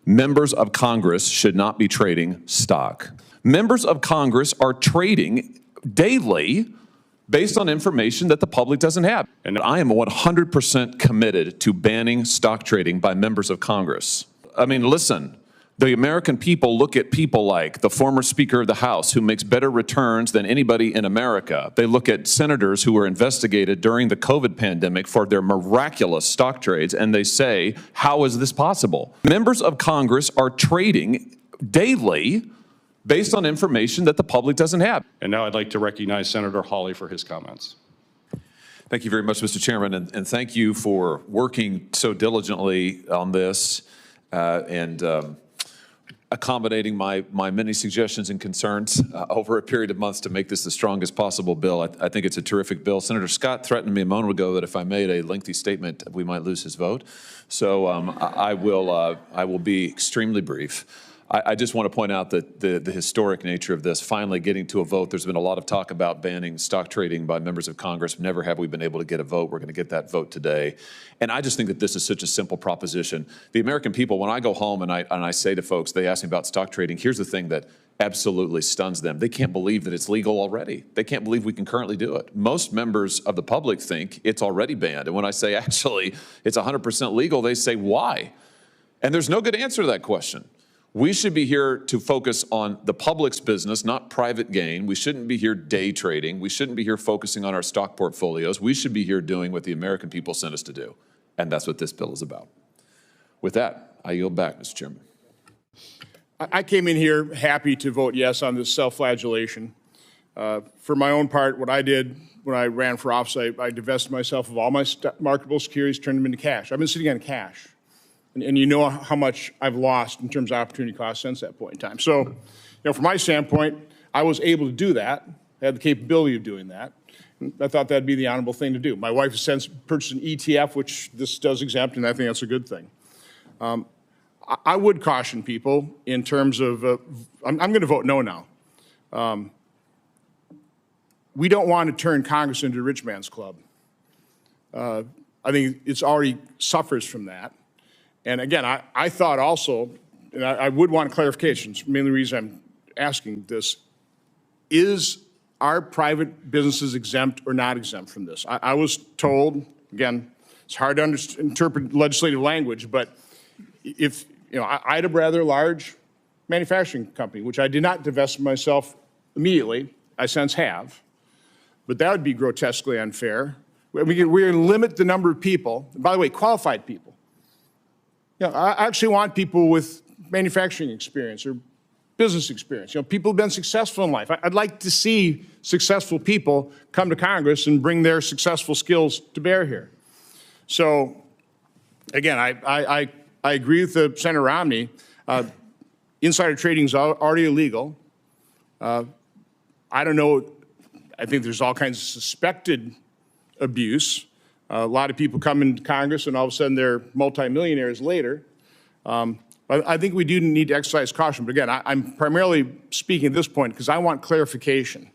Members of Congress should not be trading stock. Members of Congress are trading daily based on information that the public doesn't have. And I am 100% committed to banning stock trading by members of Congress. I mean, listen, the American people look at people like the former Speaker of the House, who makes better returns than anybody in America. They look at senators who were investigated during the COVID pandemic for their miraculous stock trades, and they say, how is this possible? Members of Congress are trading daily based on information that the public doesn't have. And now I'd like to recognize Senator Hawley for his comments. Thank you very much, Mr. Chairman, and thank you for working so diligently on this and accommodating my many suggestions and concerns over a period of months to make this the strongest possible bill. I think it's a terrific bill. Senator Scott threatened me a moment ago that if I made a lengthy statement, we might lose his vote. So I will be extremely brief. I just want to point out that the historic nature of this finally getting to a vote. There's been a lot of talk about banning stock trading by members of Congress. Never have we been able to get a vote. We're going to get that vote today. And I just think that this is such a simple proposition. The American people, when I go home and I say to folks, they ask me about stock trading, here's the thing that absolutely stuns them. They can't believe that it's legal already. They can't believe we can currently do it. Most members of the public think it's already banned. And when I say, actually, it's 100% legal, they say, why? And there's no good answer to that question. We should be here to focus on the public's business, not private gain. We shouldn't be here day trading. We shouldn't be here focusing on our stock portfolios. We should be here doing what the American people sent us to do. And that's what this bill is about. With that, I yield back, Mr. Chairman. I came in here happy to vote yes on this self-flagellation. For my own part, what I did when I ran for office, I divested myself of all my marketable securities, turned them into cash. I've been sitting on cash. And you know how much I've lost in terms of opportunity cost since that point in time. So, from my standpoint, I was able to do that. I had the capability of doing that. And I thought that'd be the honorable thing to do. My wife has since purchased an ETF, which this does exempt, and I think that's a good thing. I would caution people in terms of, I'm going to vote no now. We don't want to turn Congress into a rich man's club. I think it's already suffers from that. And again, I thought also, and I would want clarifications, mainly the reason I'm asking this, is are private businesses exempt or not exempt from this? I was told, again, it's hard to interpret legislative language, but if, I had a rather large manufacturing company, which I did not divest myself immediately, I since have, but that would be grotesquely unfair. We're going to limit the number of people, by the way, qualified people. I actually want people with manufacturing experience or business experience. People who've been successful in life. I'd like to see successful people come to Congress and bring their successful skills to bear here. So, again, I agree with Senator Romney. Insider trading is already illegal. I don't know. I think there's all kinds of suspected abuse. A lot of people come into Congress and all of a sudden they're multimillionaires later. I think we do need to exercise caution. But again, I'm primarily speaking at this point because I want clarification.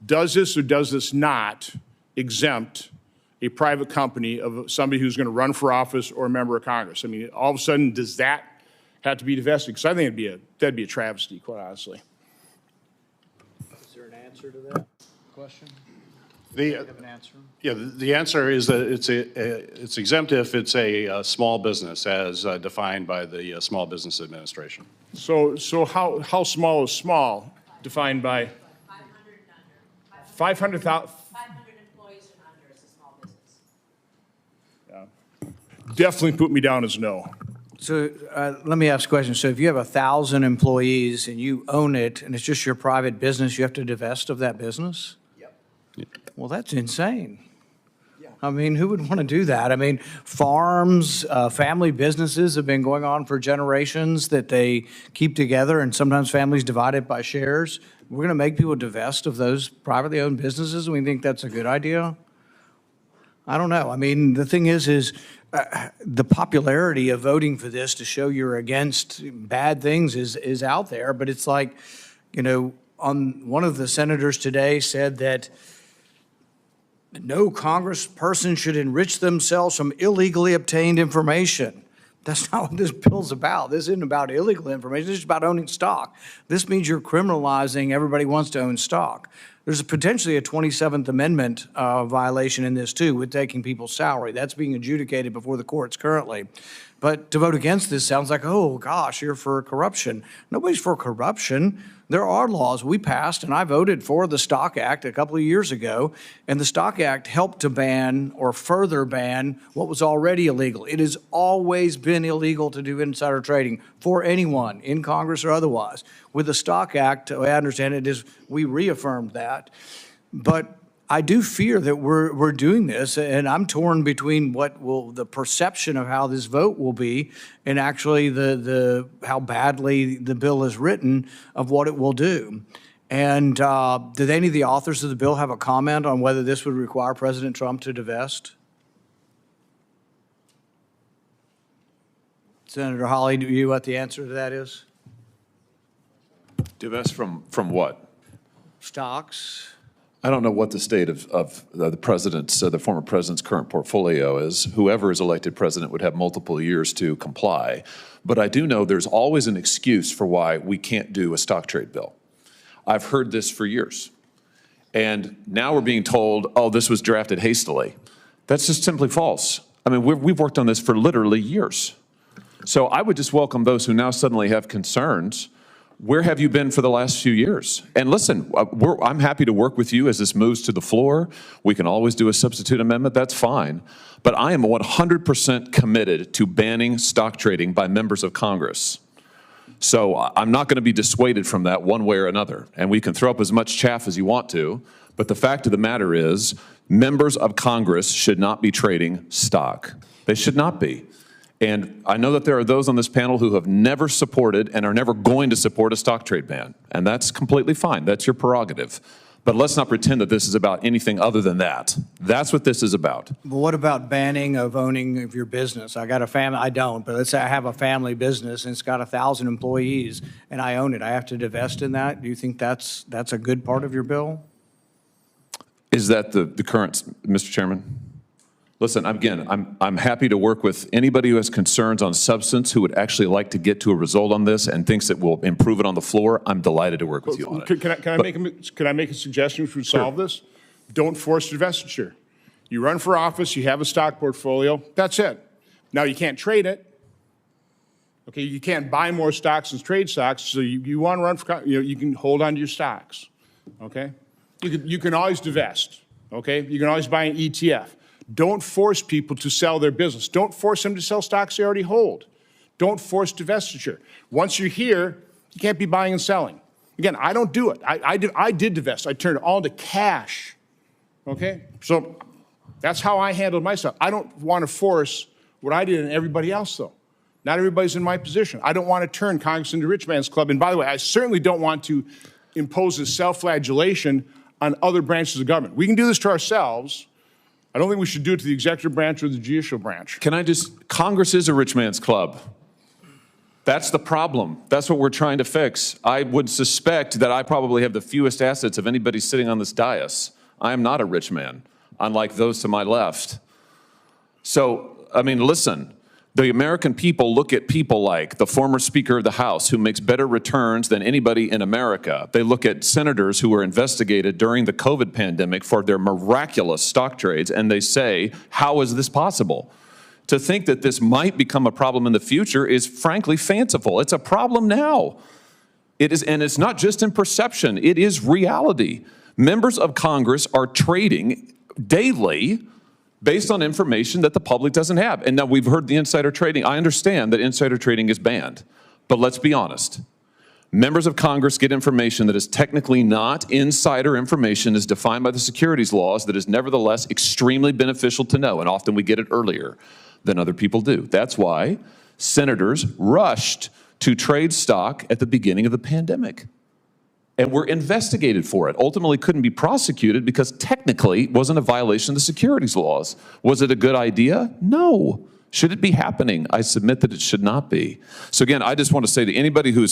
Does this or does this not exempt a private company of somebody who's going to run for office or a member of Congress? I mean, all of a sudden, does that have to be divested? Because I think that'd be a travesty, quite honestly. Is there an answer to that question? The answer is that it's exempt if it's a small business as defined by the Small Business Administration. So how small is small defined by? 500 and under. 500,000. 500 employees and under is a small business. Yeah. Definitely put me down as no. So let me ask a question. So if you have 1,000 employees and you own it and it's just your private business, you have to divest of that business? Well, that's insane. Yeah. I mean, who would want to do that? I mean, farms, family businesses have been going on for generations that they keep together, and sometimes families divide it by shares. We're going to make people divest of those privately owned businesses, and we think that's a good idea? I don't know. I mean, the thing is the popularity of voting for this to show you're against bad things is out there, but it's like, one of the senators today said that no congressperson should enrich themselves from illegally obtained information. That's not what this bill's about. This isn't about illegal information. This is about owning stock. This means you're criminalizing everybody who wants to own stock. There's potentially a 27th Amendment violation in this too, with taking people's salary. That's being adjudicated before the courts currently. But to vote against this sounds like, oh gosh, you're for corruption. Nobody's for corruption. There are laws we passed, and I voted for the Stock Act a couple of years ago, and the Stock Act helped to ban or further ban what was already illegal. It has always been illegal to do insider trading for anyone in Congress or otherwise. With the Stock Act, the way I understand it is we reaffirmed that. But I do fear that we're doing this, and I'm torn between what will the perception of how this vote will be, and actually the how badly the bill is written of what it will do. And did any of the authors of the bill have a comment on whether this would require President Trump to divest? Senator Hawley, do you know what the answer to that is? Divest from what? Stocks. I don't know what the state of the president's, the former president's current portfolio is. Whoever is elected president would have multiple years to comply. But I do know there's always an excuse for why we can't do a stock trade bill. I've heard this for years. And now we're being told, oh, this was drafted hastily. That's just simply false. I mean, we've worked on this for literally years. So I would just welcome those who now suddenly have concerns. Where have you been for the last few years? And listen, I'm happy to work with you as this moves to the floor. We can always do a substitute amendment. That's fine. But I am 100% committed to banning stock trading by members of Congress. So I'm not going to be dissuaded from that one way or another. And we can throw up as much chaff as you want to. But the fact of the matter is, members of Congress should not be trading stock. They should not be. And I know that there are those on this panel who have never supported and are never going to support a stock trade ban. And that's completely fine. That's your prerogative. But let's not pretend that this is about anything other than that. That's what this is about. But what about banning of owning of your business? I got a family, I don't, but let's say I have a family business and it's got 1,000 employees and I own it. I have to divest in that? Do you think that's a good part of your bill? Is that the current, Mr. Chairman? Listen, again, I'm happy to work with anybody who has concerns on substance, who would actually like to get to a result on this and thinks it will improve it on the floor. I'm delighted to work with you on it. Can I make a suggestion which would solve this? Don't force divestiture. You run for office, you have a stock portfolio, that's it. Now you can't trade it. Okay, you can't buy more stocks and trade stocks, so you want to run for, you can hold on to your stocks. Okay? You can always divest. Okay? You can always buy an ETF. Don't force people to sell their business. Don't force them to sell stocks they already hold. Don't force divestiture. Once you're here, you can't be buying and selling. Again, I don't do it. I did divest. I turned it all into cash. Okay? So that's how I handled myself. I don't want to force what I did and everybody else, though. Not everybody's in my position. I don't want to turn Congress into rich man's club. And by the way, I certainly don't want to impose a self-flagellation on other branches of government. We can do this to ourselves. I don't think we should do it to the executive branch or the judicial branch. Congress is a rich man's club. That's the problem. That's what we're trying to fix. I would suspect that I probably have the fewest assets of anybody sitting on this dais. I am not a rich man, unlike those to my left. So, I mean, listen, the American people look at people like the former Speaker of the House, who makes better returns than anybody in America. They look at senators who were investigated during the COVID pandemic for their miraculous stock trades, and they say, how is this possible? To think that this might become a problem in the future is frankly fanciful. It's a problem now. It is, and it's not just in perception, it is reality. Members of Congress are trading daily based on information that the public doesn't have. And now we've heard the insider trading. I understand that insider trading is banned, but let's be honest. Members of Congress get information that is technically not insider information as defined by the securities laws that is nevertheless extremely beneficial to know, and often we get it earlier than other people do. That's why senators rushed to trade stock at the beginning of the pandemic and were investigated for it. Ultimately couldn't be prosecuted because technically it wasn't a violation of the securities laws. Was it a good idea? No. Should it be happening? I submit that it should not be. So again, I just want to say to anybody who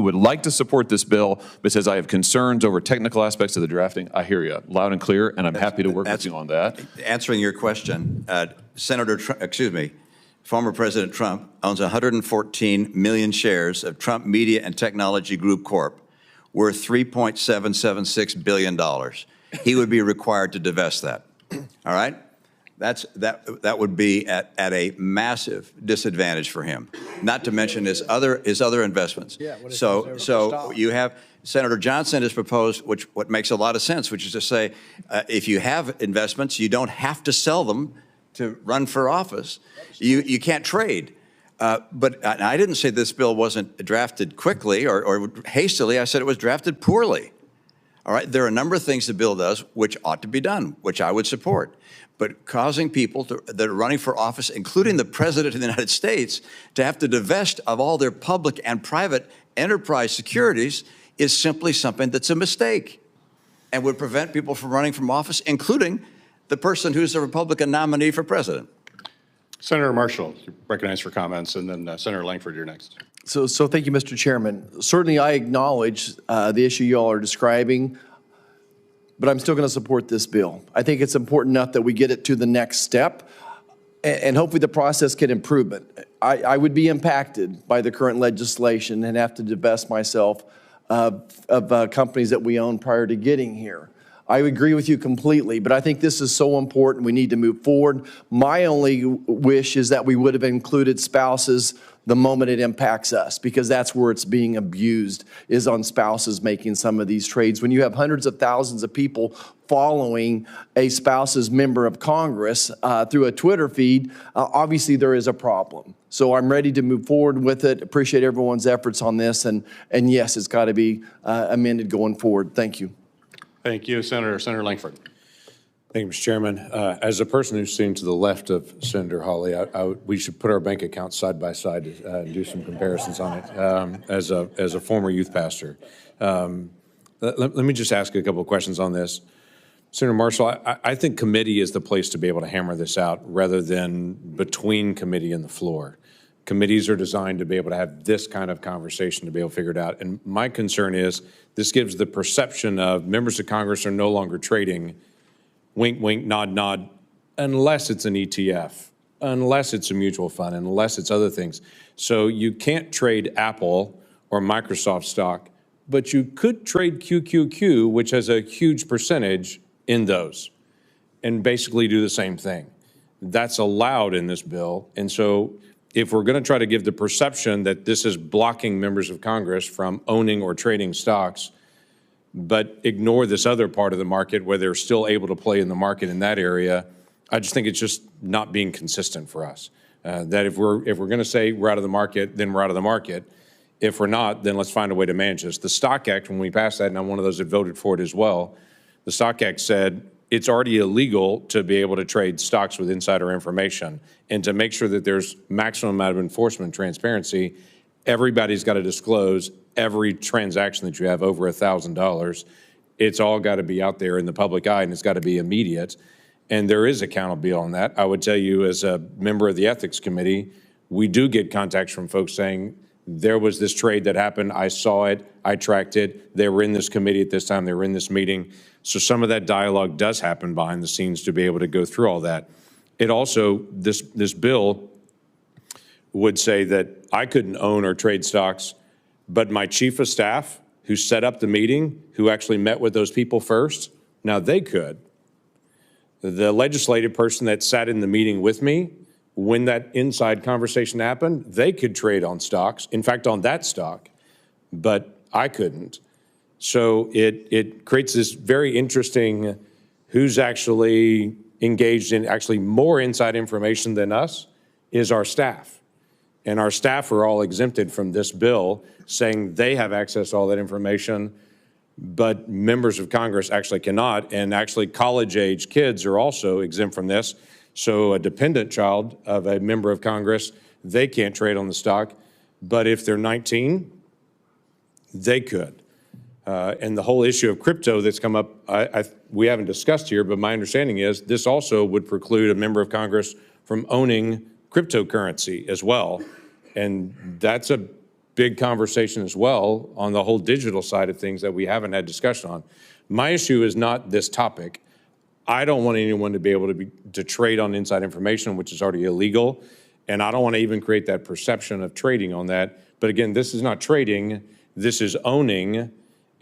would like to support this bill but says I have concerns over technical aspects of the drafting, I hear you loud and clear, and I'm happy to work with you on that. Answering your question, former President Trump, owns 114 million shares of Trump Media and Technology Group Corp., worth $3.776 billion. He would be required to divest that. All right? That would be at a massive disadvantage for him, not to mention his other investments. Yeah, what if so he's so stopped? you have Senator Johnson has proposed, what makes a lot of sense, which is to say, if you have investments, you don't have to sell them to run for office. You can't trade. But I didn't say this bill wasn't drafted quickly or hastily. I said it was drafted poorly. All right, there are a number of things the bill does which ought to be done, which I would support. But causing people that are running for office, including the President of the United States, to have to divest of all their public and private enterprise securities is simply something that's a mistake and would prevent people from running from office, including the person who's the Republican nominee for president. Senator Marshall, you're recognized for comments, and then Senator Langford, you're next. So thank you, Mr. Chairman. Certainly, I acknowledge the issue you all are describing, but I'm still going to support this bill. I think it's important enough that we get it to the next step, and hopefully the process can improve it. I would be impacted by the current legislation and have to divest myself of companies that we own prior to getting here. I agree with you completely, but I think this is so important. We need to move forward. My only wish is that we would have included spouses the moment it impacts us, because that's where it's being abused, is on spouses making some of these trades. When you have hundreds of thousands of people following a spouse's member of Congress through a Twitter feed, obviously there is a problem. So I'm ready to move forward with it. Appreciate everyone's efforts on this, and yes, it's got to be amended going forward. Thank you. Thank you, Senator Langford. Thank you, Mr. Chairman. As a person who's sitting to the left of Senator Hawley, we should put our bank accounts side by side and do some comparisons on it. As a former youth pastor, let me just ask a couple of questions on this. Senator Marshall, I think committee is the place to be able to hammer this out rather than between committee and the floor. Committees are designed to be able to have this kind of conversation to be able to figure it out. And my concern is this gives the perception of members of Congress are no longer trading wink, wink, nod, nod, unless it's an ETF, unless it's a mutual fund, unless it's other things. So you can't trade Apple or Microsoft stock, but you could trade QQQ, which has a huge percentage in those, and basically do the same thing. That's allowed in this bill. And so if we're going to try to give the perception that this is blocking members of Congress from owning or trading stocks, but ignore this other part of the market where they're still able to play in the market in that area, I just think it's just not being consistent for us. That if we're going to say we're out of the market, then we're out of the market. If we're not, then let's find a way to manage this. The Stock Act, when we passed that, and I'm one of those that voted for it as well, the Stock Act said it's already illegal to be able to trade stocks with insider information. And to make sure that there's maximum amount of enforcement and transparency, everybody's got to disclose every transaction that you have over $1,000. It's all got to be out there in the public eye, and it's got to be immediate. And there is accountability on that. I would tell you, as a member of the Ethics Committee, we do get contacts from folks saying, there was this trade that happened, I saw it, I tracked it, they were in this committee at this time, they were in this meeting. So some of that dialogue does happen behind the scenes to be able to go through all that. It also, this bill would say that I couldn't own or trade stocks, but my chief of staff who set up the meeting, who actually met with those people first, now they could. The legislative person that sat in the meeting with me, when that inside conversation happened, they could trade on stocks, in fact, on that stock, but I couldn't. So it creates this very interesting who's actually engaged in actually more inside information than us is our staff. And our staff are all exempted from this bill, saying they have access to all that information, but members of Congress actually cannot. And actually college-age kids are also exempt from this. So a dependent child of a member of Congress, they can't trade on the stock. But if they're 19, they could. And the whole issue of crypto that's come up, we haven't discussed here, but my understanding is this also would preclude a member of Congress from owning cryptocurrency as well. And that's a big conversation as well on the whole digital side of things that we haven't had discussion on. My issue is not this topic. I don't want anyone to be able to trade on inside information, which is already illegal. And I don't want to even create that perception of trading on that. But again, this is not trading, this is owning.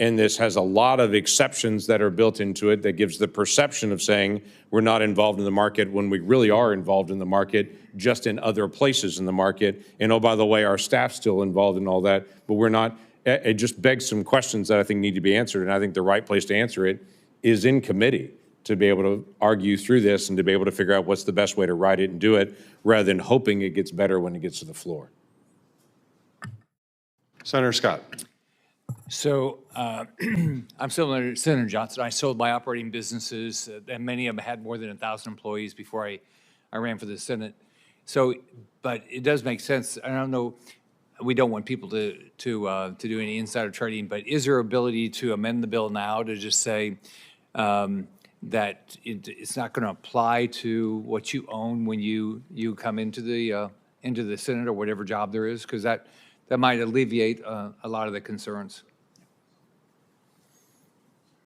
And this has a lot of exceptions that are built into it that gives the perception of saying we're not involved in the market when we really are involved in the market, just in other places in the market. And oh, by the way, our staff's still involved in all that, but we're not. It just begs some questions that I think need to be answered. And I think the right place to answer it is in committee, to be able to argue through this and to be able to figure out what's the best way to write it and do it, rather than hoping it gets better when it gets to the floor. Senator Scott. So I'm similar to Senator Johnson. I sold my operating businesses, and many of them had more than 1,000 employees before I ran for the Senate. So, but it does make sense. I don't know, we don't want people to do any insider trading, but is there ability to amend the bill now to just say that it's not going to apply to what you own when you come into the Senate or whatever job there is? Because that might alleviate a lot of the concerns.